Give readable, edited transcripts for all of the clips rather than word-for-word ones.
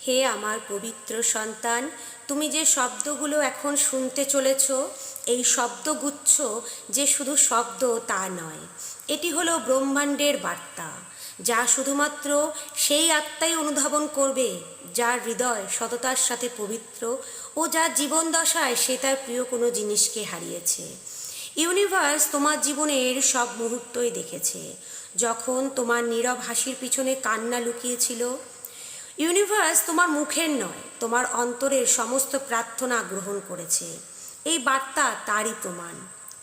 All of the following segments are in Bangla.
হে আমার পবিত্র সন্তান, তুমি যে শব্দগুলো এখন শুনতে চলেছ, এই শব্দগুচ্ছ যে শুধু শব্দ তা নয়, এটি হলো ব্রহ্মাণ্ডের বার্তা, যা শুধুমাত্র সেই আত্মাই অনুধাবন করবে যার হৃদয় সততার সাথে পবিত্র ও যার জীবন দশায় সে তার প্রিয় কোনো জিনিসকে হারিয়েছে। ইউনিভার্স তোমার জীবনের সব মুহূর্তই দেখেছে। যখন তোমার নীরব হাসির পিছনে কান্না লুকিয়েছিল, ইউনিভার্স তোমার মুখের নয়, তোমার অন্তরের সমস্ত প্রার্থনা গ্রহণ করেছে। এই বার্তা তারই প্রমাণ।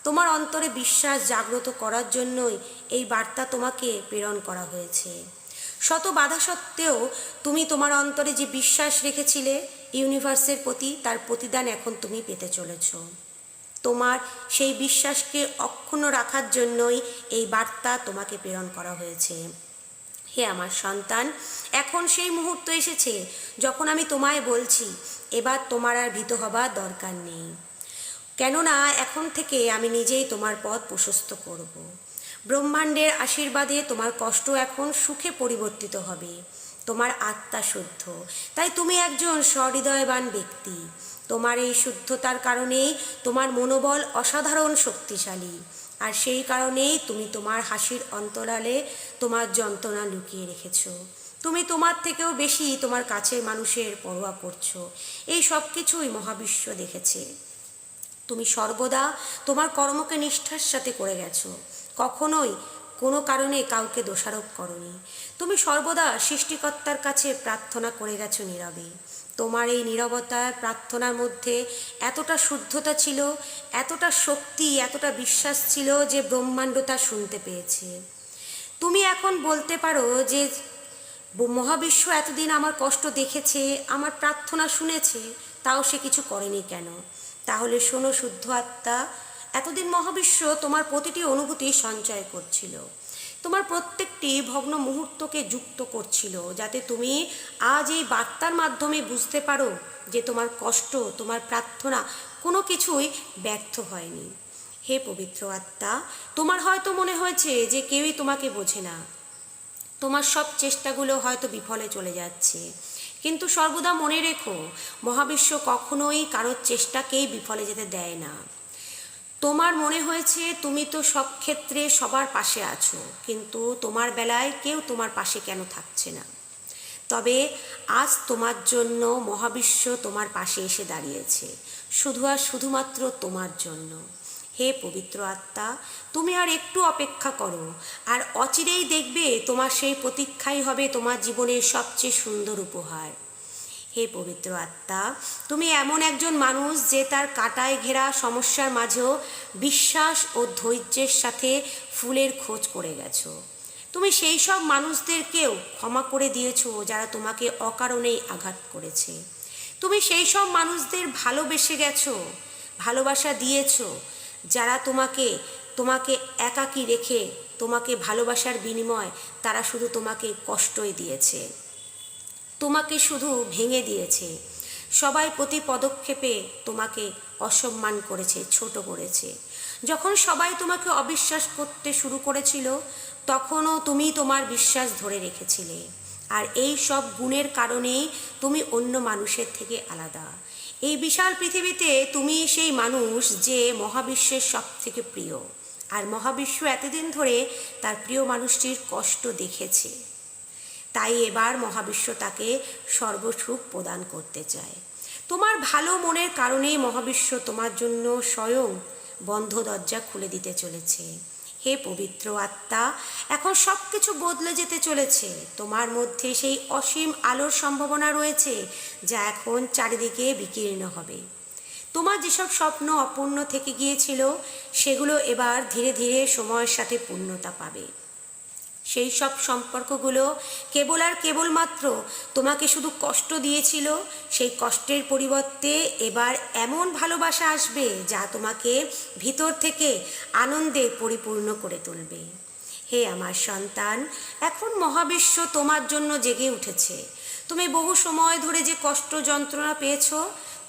তোমার অন্তরে বিশ্বাস জাগ্রত করার জন্যই এই বার্তা তোমাকে প্রেরণ করা হয়েছে। শত বাধা সত্ত্বেও তুমি তোমার অন্তরে যে বিশ্বাস রেখেছিলে ইউনিভার্সের প্রতি, তার প্রতিদান এখন তুমি পেতে চলেছ। তোমার সেই বিশ্বাসকে অক্ষুণ্ণ রাখার জন্যই এই বার্তা তোমাকে প্রেরণ করা হয়েছে। হে আমার সন্তান, এখন সেই মুহূর্ত এসেছে যখন আমি তোমায় বলছি, এবার তোমার আর ভীত হবার দরকার নেই। কেননা এখন থেকে আমি নিজেই তোমার পথ প্রশস্ত করব। ব্রহ্মাণ্ডের আশীর্বাদে তোমার কষ্ট এখন সুখে পরিবর্তিত হবে। তোমার আত্মা শুদ্ধ, তাই তুমি একজন সহৃদয়বান ব্যক্তি। তোমার এই শুদ্ধতার কারণেই তোমার মনোবল অসাধারণ শক্তিশালী, আর সেই কারণেই তুমি তোমার হাসির অন্তরালে তোমার যন্ত্রণা লুকিয়ে রেখেছ। তুমি তোমার থেকেও বেশি তোমার কাছের মানুষের পরোয়া করছো। এই সব কিছুই মহাবিশ্ব দেখেছে। তুমি সর্বদা তোমার কর্মকে নিষ্ঠার সাথে করে গেছো, কখনোই কোনো কারণে কাউকে দোষারোপ করনি। তুমি সর্বদা সৃষ্টিকর্তার কাছে প্রার্থনা করে গেছো নীরবে। তোমার এই নীরবতার প্রার্থনার মধ্যে এতটা শুদ্ধতা ছিল, এতটা শক্তি, এতটা বিশ্বাস ছিল যে ব্রহ্মাণ্ড তা শুনতে পেয়েছে। তুমি এখন বলতে পারো যে মহাবিশ্ব এতদিন আমার কষ্ট দেখেছে, আমার প্রার্থনা শুনেছে, তাও সে কিছু করেনি কেন? তাহলে শোনো শুদ্ধ আত্মা, এতদিন মহাবিশ্ব তোমার প্রতিটি অনুভূতি সঞ্চয় করছিল, তোমার প্রত্যেকটি ভগ্ন মুহূর্তকে যুক্ত করছিল, যাতে তুমি আজ এই বার্তার মাধ্যমে বুঝতে পারো যে তোমার কষ্ট, তোমার প্রার্থনা কোনো কিছুই ব্যর্থ হয়নি। হে পবিত্র আত্মা, তোমার হয়তো মনে হয়েছে যে কেউই তোমাকে বোঝে না, তোমার সব চেষ্টাগুলো হয়তো বিফলে চলে যাচ্ছে, কিন্তু সর্বদা মনে রেখো, মহাবিশ্ব কখনোই কারোর চেষ্টাকেই বিফলে যেতে দেয় না। তোমার মনে হয়েছে তুমি তো সব ক্ষেত্রে সবার পাশে আছো, কিন্তু তোমার বেলায় কেউ তোমার পাশে কেন থাকছে না? তবে আজ তোমার জন্য মহাবিশ্ব তোমার পাশে এসে দাঁড়িয়েছে, শুধু আর শুধুমাত্র তোমার জন্য। হে পবিত্র আত্মা, তুমি আর একটু অপেক্ষা করো, আর অচিরেই দেখবে তোমার সেই প্রতীক্ষাই হবে তোমার জীবনের সবচেয়ে সুন্দর উপহার। হে পবিত্র আত্মা, তুমি এমন একজন মানুষ যে তার কাঁটায় ঘেরা সমস্যার মাঝেও বিশ্বাস ও ধৈর্যের সাথে ফুলের খোঁজ করে গেছো। তুমি সেই সব মানুষদেরকেও ক্ষমা করে দিয়েছো যারা তোমাকে অকারণেই আঘাত করেছে। তুমি সেই সব মানুষদের ভালোবেসে গেছো, ভালোবাসা দিয়েছো, যারা তোমাকে তোমাকে একাকী রেখে, তোমাকে ভালোবাসার বিনিময় তারা শুধু তোমাকে কষ্টই দিয়েছে, তোমাকে শুধু ভেঙে দিয়েছে। সবাই প্রতি পদক্ষেপে তোমাকে অসম্মান করেছে, ছোট করেছে। যখন সবাই তোমাকে অবিশ্বাস করতে শুরু করেছিল, তখনও তুমি তোমার বিশ্বাস ধরে রেখেছিলে। আর এই সব গুণের কারণেই তুমি অন্য মানুষের থেকে আলাদা। এই বিশাল পৃথিবীতে তুমি সেই মানুষ যে মহাবিশ্বের সব থেকে প্রিয়, আর মহাবিশ্ব এতদিন ধরে তার প্রিয় মানুষটির কষ্ট দেখেছে। তাই এবার মহাবিশ্ব তাকে সর্বসুখ প্রদান করতে চায়। তোমার ভালো মনের কারণেই মহাবিশ্ব তোমার জন্য স্বয়ং বন্ধ দরজা খুলে দিতে চলেছে। হে পবিত্র আত্মা, এখন সব কিছু বদলে যেতে চলেছে। তোমার মধ্যে সেই অসীম আলোর সম্ভাবনা রয়েছে, যা এখন চারিদিকে বিকীর্ণ হবে। তোমার যেসব স্বপ্ন অপূর্ণ থেকে গিয়েছিল, সেগুলো এবার ধীরে ধীরে সময়ের সাথে পূর্ণতা পাবে। সেই সব সম্পর্কগুলো কেবল আর কেবলমাত্র তোমাকে শুধু কষ্ট দিয়েছিল, সেই কষ্টের পরিবর্তে এবার এমন ভালোবাসা আসবে যা তোমাকে ভিতর থেকে আনন্দে পরিপূর্ণ করে তুলবে। হে আমার সন্তান, এখন মহাবিশ্ব তোমার জন্য জেগে উঠেছে। তুমি বহু সময় ধরে যে কষ্ট যন্ত্রণা পেয়েছ,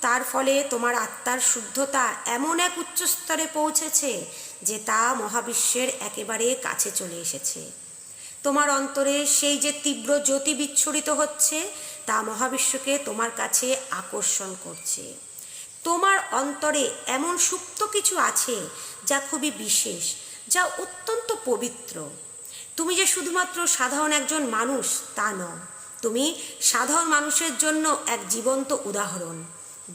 তার ফলে তোমার আত্মার শুদ্ধতা এমন এক উচ্চ স্তরে পৌঁছেছে যে তা মহাবিশ্বের একেবারে কাছে চলে এসেছে। তোমার অন্তরে সেই যে তীব্র জ্যোতি বিচ্ছুরিত হচ্ছে, তা মহাবিশ্বকে তোমার কাছে আকর্ষণ করছে। তোমার অন্তরে এমন সুপ্ত কিছু আছে যা খুবই বিশেষ, যা অত্যন্ত পবিত্র। তুমি যে শুধুমাত্র সাধারণ একজন মানুষ তা নও, তুমি সাধারণ মানুষের জন্য এক জীবন্ত উদাহরণ,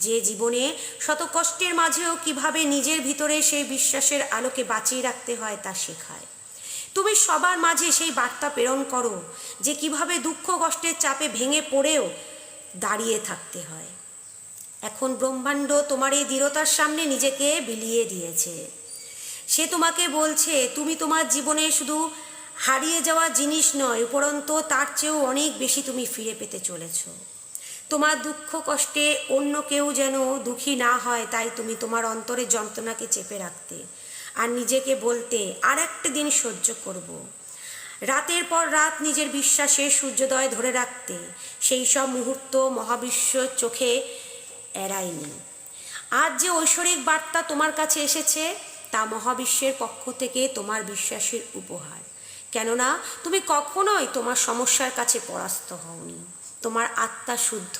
যে জীবনে শত কষ্টের মাঝেও কিভাবে নিজের ভিতরে সেই বিশ্বাসের আলোকে বাঁচিয়ে রাখতে হয় তা শেখায়। তুমি সবার মাঝে সেই বার্তা প্রেরণ করো যে কিভাবে দুঃখ কষ্টের চাপে ভেঙে পড়েও দাঁড়িয়ে থাকতে হয়। এখন ব্রহ্মাণ্ড তোমার এই দৃঢ়তার সামনে নিজেকে বিলিয়ে দিয়েছে। সে তোমাকে বলছে তুমি তোমার জীবনে শুধু হারিয়ে যাওয়া জিনিস নয়, উপরন্তু তার চেয়েও অনেক বেশি তুমি ফিরে পেতে চলেছ। তোমার দুঃখ কষ্টে অন্য কেউ যেন দুঃখী না হয়, তাই তুমি তোমার অন্তরের যন্ত্রণাকে চেপে রাখতে আর নিজেকে বলতে আর একটা দিন সহ্য করব। রাতের পর রাত নিজের বিশ্বাসের সূর্যোদয় ধরে রাখতে সেই সব মুহূর্ত মহাবিশ্ব চোখে এড়ায়নি। আজ যে ঐশ্বরিক বার্তা তোমার কাছে এসেছে তা মহাবিশ্বের পক্ষ থেকে তোমার বিশ্বাসের উপহার। কেননা তুমি কখনোই তোমার সমস্যার কাছে পরাস্ত হওনি। তোমার আত্মা শুদ্ধ,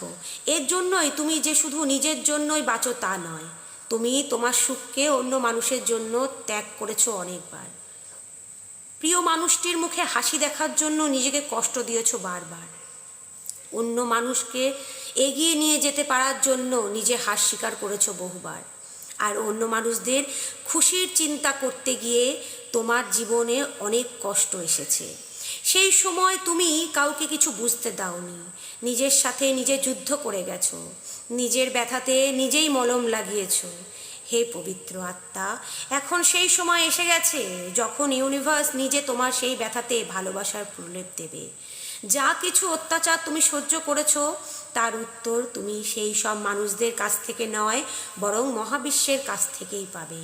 এর জন্যই তুমি যে শুধু নিজের জন্যই বাঁচো তা নয়, তুমি তোমার সুখকে অন্য মানুষের জন্য ত্যাগ করেছো অনেকবার। প্রিয় মানুষটির মুখে হাসি দেখার জন্য নিজেকে কষ্ট দিয়েছো বারবার। অন্য মানুষকে এগিয়ে নিয়ে যেতে পারার জন্য নিজে হার স্বীকার করেছো বহুবার। আর অন্য মানুষদের খুশির চিন্তা করতে গিয়ে তোমার জীবনে অনেক কষ্ট এসেছে। সেই সময় তুমি কাউকে কিছু বুঝতে দাওনি, নিজের সাথে নিজে যুদ্ধ করে গেছো, নিজের ব্যথাতে নিজেই মলম লাগিয়েছো। হে পবিত্র আত্মা, এখন সেই সময় এসে গেছে যখন ইউনিভার্স নিজে তোমার সেই ব্যথাতে ভালোবাসার প্রলেপ দেবে। যা কিছু অত্যাচার তুমি সহ্য করেছো তার উত্তর তুমি সেই সব মানুষদের কাছ থেকে নয়, বরং মহাবিশ্বের কাছ থেকেই পাবে।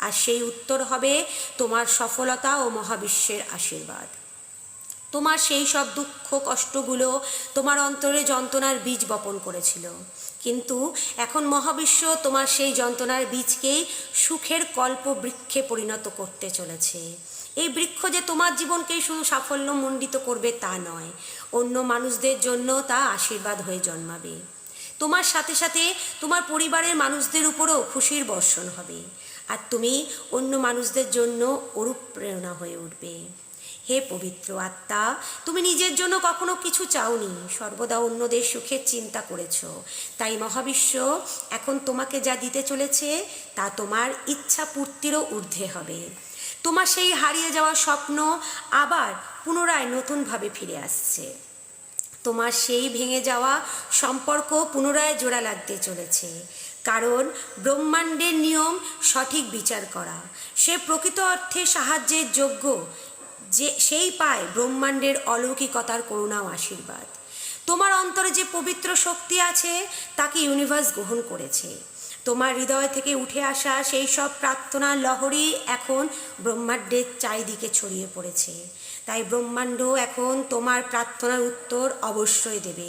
আর সেই উত্তর হবে তোমার সফলতা ও মহাবিশ্বের আশীর্বাদ। তোমার সেই সব দুঃখ কষ্টগুলো তোমার অন্তরে যন্ত্রণার বীজ বপন করেছিল, কিন্তু এখন মহাবিশ্ব তোমার সেই যন্ত্রণার বীজকেই সুখের কল্প বৃক্ষে পরিণত করতে চলেছে। এই বৃক্ষ যে তোমার জীবনকেই শুধু সাফল্যমণ্ডিত করবে তা নয়, অন্য মানুষদের জন্য তা আশীর্বাদ হয়ে জন্মাবে। তোমার সাথে সাথে তোমার পরিবারের মানুষদের উপরও খুশির বর্ষণ হবে, আর তুমি অন্য মানুষদের জন্য অনুপ্রেরণা হয়ে উঠবে। হে পবিত্র আত্মা, তুমি নিজের জন্য কখনো কিছু চাওনি, সর্বদা অন্যদের সুখের চিন্তা করেছ। তাই মহাবিশ্ব এখন তোমাকে যা দিতে চলেছে তা তোমার ইচ্ছা পূর্তিরও ঊর্ধ্বে হবে। তোমার সেই হারিয়ে যাওয়া স্বপ্ন আবার পুনরায় নতুনভাবে ফিরে আসছে। তোমার সেই ভেঙে যাওয়া সম্পর্ক পুনরায় জোড়া লাগতে চলেছে, কারণ ব্রহ্মাণ্ডের নিয়ম সঠিক বিচার করা। সে প্রকৃত অর্থে সাহায্যের যোগ্য, যে সেই পায় ব্রহ্মাণ্ডের অলৌকিকতার করুণা ও আশীর্বাদ। তোমার অন্তরে যে পবিত্র শক্তি আছে তাকে ইউনিভার্স গ্রহণ করেছে। তোমার হৃদয় থেকে উঠে আসা সেই সব প্রার্থনার লহরী এখন ব্রহ্মাণ্ডের চারিদিকে ছড়িয়ে পড়েছে। তাই ব্রহ্মাণ্ড এখন তোমার প্রার্থনার উত্তর অবশ্যই দেবে।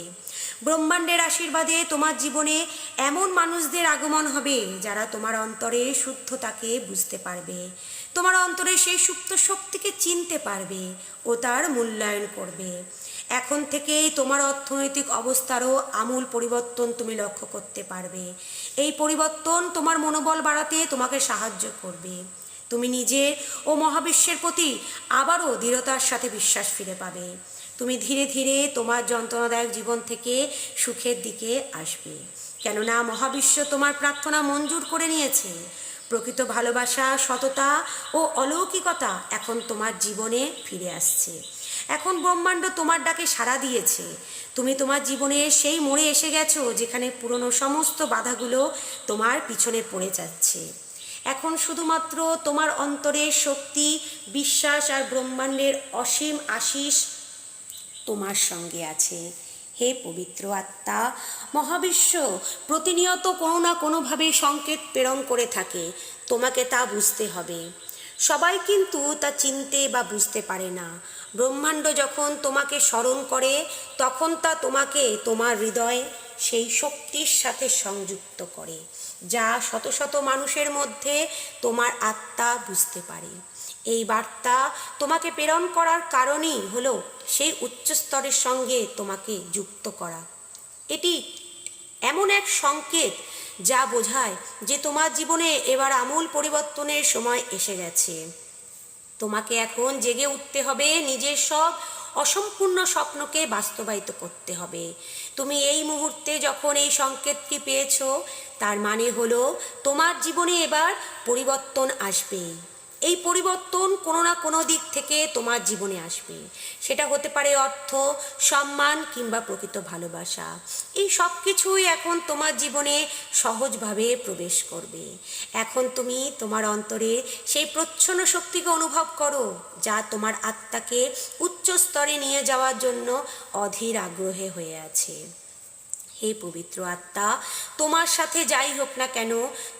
ব্রহ্মাণ্ডের আশীর্বাদে তোমার জীবনে এমন মানুষদের আগমন হবে যারা তোমার অন্তরে শুদ্ধতাকে বুঝতে পারবে, তোমার অন্তরে সেই সুপ্ত শক্তিকে চিনতে পারবে ও তার মূল্যায়ন করবে। এখন থেকেই তোমার অর্থনৈতিক অবস্থারও আমূল পরিবর্তন তুমি লক্ষ্য করতে পারবে। এই পরিবর্তন তোমার মনোবল বাড়াতে তোমাকে সাহায্য করবে। তুমি নিজের ও মহাবিশ্বের প্রতি আবারও দৃঢ়তার সাথে বিশ্বাস ফিরে পাবে। তুমি ধীরে ধীরে তোমার যন্ত্রণাদায়ক জীবন থেকে সুখের দিকে আসবে, কেননা মহাবিশ্ব তোমার প্রার্থনা মঞ্জুর করে নিয়েছে। প্রকৃত ভালোবাসা, সততা ও অলৌকিকতা এখন তোমার জীবনে ফিরে আসছে। এখন ব্রহ্মাণ্ড তোমার ডাকে সাড়া দিয়েছে। তুমি তোমার জীবনের সেই মোড়ে এসে গেছো যেখানে পুরনো সমস্ত বাধাগুলো তোমার পিছনে পড়ে যাচ্ছে। এখন শুধুমাত্র তোমার অন্তরের শক্তি, বিশ্বাস আর ব্রহ্মাণ্ডের অসীম আশীষ তোমার সঙ্গে আছে। হে পবিত্র আত্মা, মহাবিশ্ব প্রতিনিয়ত কোনো না কোনোভাবে সংকেত প্রেরণ করে থাকে, তোমাকে তা বুঝতে হবে। সবাই কিন্তু তা চিনতে বা বুঝতে পারে না। ব্রহ্মাণ্ড যখন তোমাকে স্মরণ করে তখন তা তোমাকে তোমার হৃদয়ে সেই শক্তির সাথে সংযুক্ত করে, যা শত শত মানুষের মধ্যে তোমার আত্মা বুঝতে পারে। এই বার্তা তোমাকে প্রেরণ করার কারণই হলো সেই উচ্চ স্তরের সঙ্গে তোমাকে যুক্ত করা। এটি এমন এক সংকেত যা বোঝায় যে তোমার জীবনে এবার আমূল পরিবর্তনের সময় এসে গেছে। তোমাকে এখন জেগে উঠতে হবে, নিজের সব অসম্পূর্ণ স্বপ্নকে বাস্তবায়িত করতে হবে। তুমি এই মুহূর্তে যখন এই সংকেতটি পেয়েছ, তার মানে হলো তোমার জীবনে এবার পরিবর্তন আসবে। এই পরিবর্তন কোনো না কোনো দিক থেকে তোমার জীবনে আসবে। সেটা হতে পারে অর্থ, সম্মান কিংবা প্রকৃত ভালোবাসা। এই সব কিছুই এখন তোমার জীবনে সহজভাবে প্রবেশ করবে। এখন তুমি তোমার অন্তরে সেই প্রচ্ছন্ন শক্তিকে অনুভব করো, যা তোমার আত্মাকে উচ্চ স্তরে নিয়ে যাওয়ার জন্য অধীর আগ্রহে হয়ে আছে। হে পবিত্র আত্মা, তোমার সাথে যাই হোক না কেন,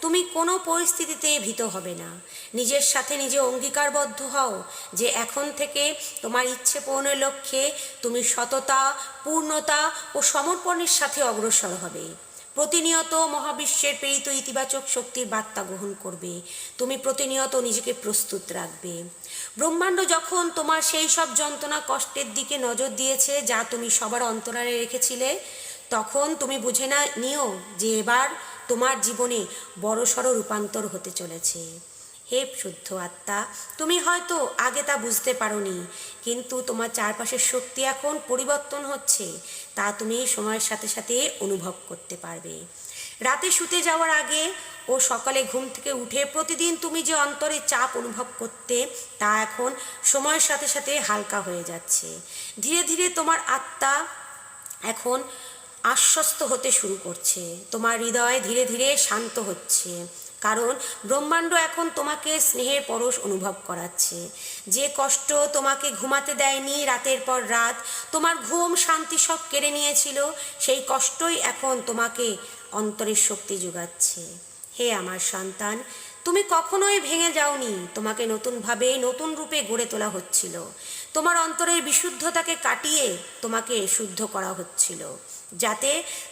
তুমি কোনো পরিস্থিতিতে ভীত হবে না। নিজের সাথে নিজে অঙ্গীকারবদ্ধ হও যে এখন থেকে তোমার ইচ্ছে পূরণের লক্ষ্যে তুমি সততা, পূর্ণতা ও সমর্পণের সাথে অগ্রসর হবে। প্রতিনিয়ত মহাবিশ্বের প্রেরিত ইতিবাচক শক্তির বার্তা গ্রহণ করবে। তুমি প্রতিনিয়ত নিজেকে প্রস্তুত রাখবে। ব্রহ্মাণ্ড যখন তোমার সেই সব যন্ত্রণা, কষ্টের দিকে নজর দিয়েছে যা তুমি সবার অন্তরালে রেখেছিলে, তখন তুমি বুঝে নিও যে এবার তোমার জীবনে বড়সড় রূপান্তর হতে চলেছে। হে শুদ্ধ আত্মা, তুমি হয়তো আগে তা বুঝতে পারোনি, কিন্তু তোমার চারপাশের শক্তি এখন পরিবর্তন হচ্ছে, তা তুমি সময়ের সাথে সাথে অনুভব করতে পারবে। রাতে শুতে যাওয়ার আগে ও সকালে ঘুম থেকে উঠে প্রতিদিন তুমি যে অন্তরে চাপ অনুভব করতে, তা এখন সময়ের সাথে সাথে হালকা হয়ে যাচ্ছে। ধীরে ধীরে তোমার আত্মা এখন আশ্বস্ত হতে শুরু করছে। তোমার হৃদয় ধীরে ধীরে শান্ত হচ্ছে, কারণ ব্রহ্মাণ্ড এখন তোমাকে স্নেহের পরশ অনুভব করাচ্ছে। যে কষ্ট তোমাকে ঘুমাতে দেয়নি, রাতের পর রাত তোমার ঘুম, শান্তি সব কেড়ে নিয়েছিল, সেই কষ্টই এখন তোমাকে অন্তরের শক্তি যোগাচ্ছে। হে আমার সন্তান, তুমি কখনোই ভেঙে যাওনি। তোমাকে নতুনভাবে, নতুন রূপে গড়ে তোলা হচ্ছিল। তোমার অন্তরের বিশুদ্ধতাকে কাটিয়ে তোমাকে শুদ্ধ করা হচ্ছিল, যাতে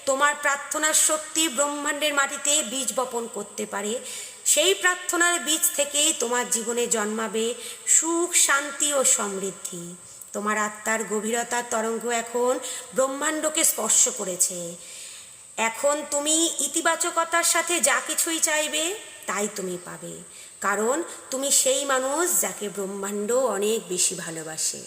তোমার প্রার্থনার শক্তি ব্রহ্মাণ্ডের মাটিতে বীজ বপন করতে পারে। সেই প্রার্থনার বীজ থেকেই তোমার জীবনে জন্মাবে সুখ, শান্তি ও সমৃদ্ধি। তোমার আত্মার গভীরতার তরঙ্গ এখন ব্রহ্মাণ্ডকে স্পর্শ করেছে। এখন তুমি ইতিবাচকতার সাথে যা কিছুই চাইবে তাই তুমি পাবে, কারণ তুমি সেই মানুষ যাকে ব্রহ্মাণ্ড অনেক বেশি ভালোবাসে।